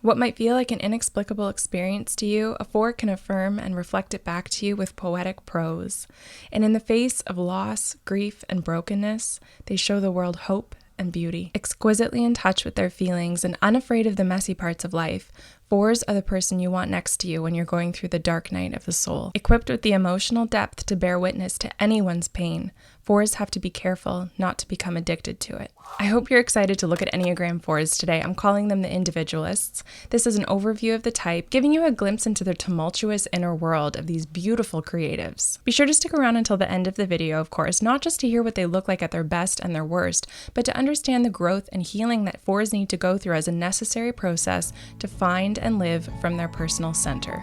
What might feel like an inexplicable experience to you, a 4 can affirm and reflect it back to you with poetic prose. And in the face of loss, grief, and brokenness, they show the world hope and beauty. Exquisitely in touch with their feelings and unafraid of the messy parts of life, 4s are the person you want next to you when you're going through the dark night of the soul. Equipped with the emotional depth to bear witness to anyone's pain, 4s have to be careful not to become addicted to it. I hope you're excited to look at Enneagram 4s today. I'm calling them the Individualists. This is an overview of the type, giving you a glimpse into their tumultuous inner world of these beautiful creatives. Be sure to stick around until the end of the video, of course, not just to hear what they look like at their best and their worst, but to understand the growth and healing that 4s need to go through as a necessary process to find and live from their personal center.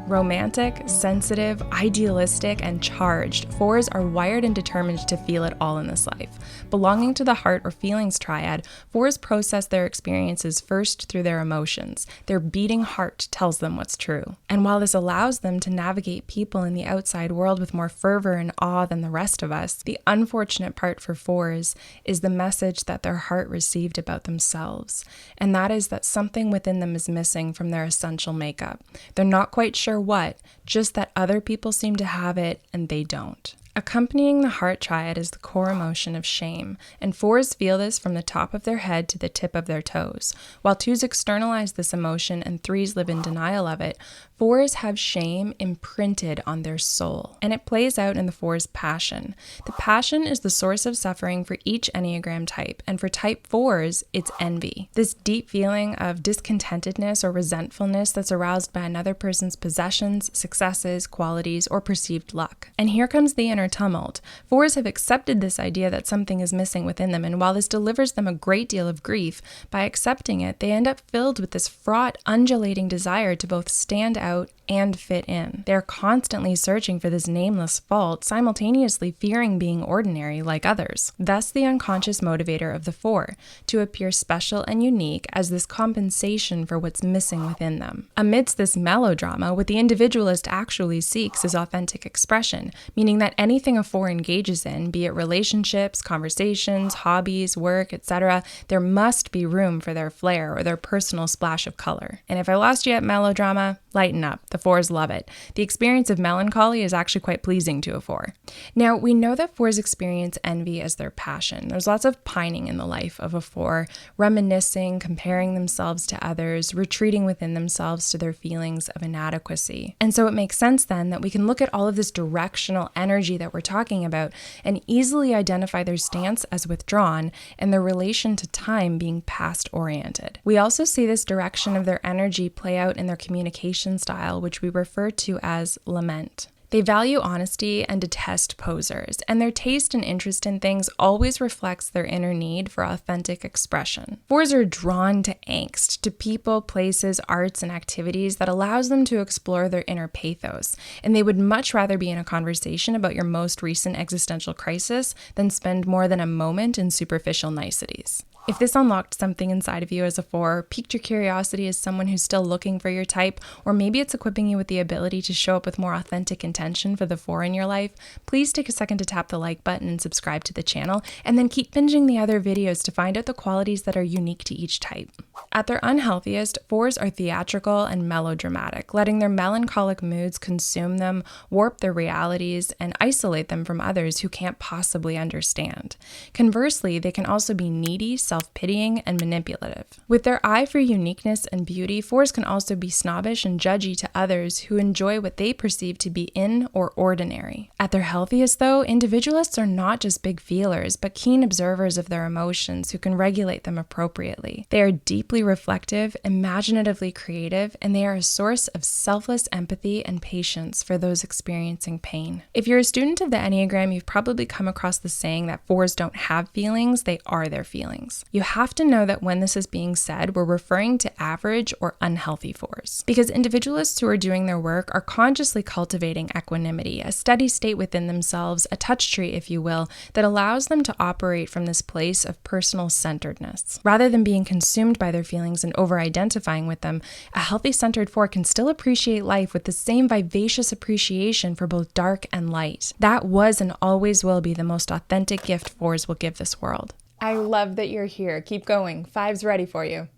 Romantic, sensitive, idealistic, and charged, 4s are wired and determined to feel it all in this life. Belonging to the heart or feelings triad, 4s process their experiences first through their emotions. Their beating heart tells them what's true. And while this allows them to navigate people in the outside world with more fervor and awe than the rest of us, the unfortunate part for 4s is the message that their heart received about themselves. And that is that something within them is missing from their essential makeup. They're not quite sure what, just that other people seem to have it and they don't. Accompanying the heart triad is the core emotion of shame, and 4s feel this from the top of their head to the tip of their toes. While 2s externalize this emotion and 3s live in denial of it, 4s have shame imprinted on their soul, and it plays out in the 4's passion. The passion is the source of suffering for each Enneagram type, and for type 4s, it's envy. This deep feeling of discontentedness or resentfulness that's aroused by another person's possessions, successes, qualities, or perceived luck. And here comes the inner tumult. 4s have accepted this idea that something is missing within them, and while this delivers them a great deal of grief, by accepting it, they end up filled with this fraught, undulating desire to both stand out and fit in. They're constantly searching for this nameless fault, simultaneously fearing being ordinary like others. Thus the unconscious motivator of the 4, to appear special and unique as this compensation for what's missing within them. Amidst this melodrama, what the individualist actually seeks is authentic expression, meaning that anything a 4 engages in, be it relationships, conversations, hobbies, work, etc., there must be room for their flair or their personal splash of color. And if I lost you at melodrama, lighten up. The 4s love it. The experience of melancholy is actually quite pleasing to a 4. Now, we know that 4s experience envy as their passion. There's lots of pining in the life of a 4, reminiscing, comparing themselves to others, retreating within themselves to their feelings of inadequacy. And so it makes sense then that we can look at all of this directional energy that we're talking about and easily identify their stance as withdrawn and their relation to time being past-oriented. We also see this direction of their energy play out in their communication style, which we refer to as lament. They value honesty and detest posers, and their taste and interest in things always reflects their inner need for authentic expression. 4s are drawn to angst, to people, places, arts, and activities that allows them to explore their inner pathos, and they would much rather be in a conversation about your most recent existential crisis than spend more than a moment in superficial niceties. If this unlocked something inside of you as a 4, piqued your curiosity as someone who's still looking for your type, or maybe it's equipping you with the ability to show up with more authentic intention for the 4 in your life, please take a second to tap the like button and subscribe to the channel, and then keep binging the other videos to find out the qualities that are unique to each type. At their unhealthiest, 4s are theatrical and melodramatic, letting their melancholic moods consume them, warp their realities, and isolate them from others who can't possibly understand. Conversely, they can also be needy, self-pitying, and manipulative. With their eye for uniqueness and beauty, 4s can also be snobbish and judgy to others who enjoy what they perceive to be in or ordinary. At their healthiest, though, individualists are not just big feelers, but keen observers of their emotions who can regulate them appropriately. They are deeply reflective, imaginatively creative, and they are a source of selfless empathy and patience for those experiencing pain. If you're a student of the Enneagram, you've probably come across the saying that 4s don't have feelings, they are their feelings. You have to know that when this is being said, we're referring to average or unhealthy 4s. Because individualists who are doing their work are consciously cultivating equanimity, a steady state within themselves, a touch tree, if you will, that allows them to operate from this place of personal centeredness. Rather than being consumed by their feelings and over-identifying with them, a healthy centered 4 can still appreciate life with the same vivacious appreciation for both dark and light. That was and always will be the most authentic gift 4s will give this world. I love that you're here. Keep going. Five's ready for you.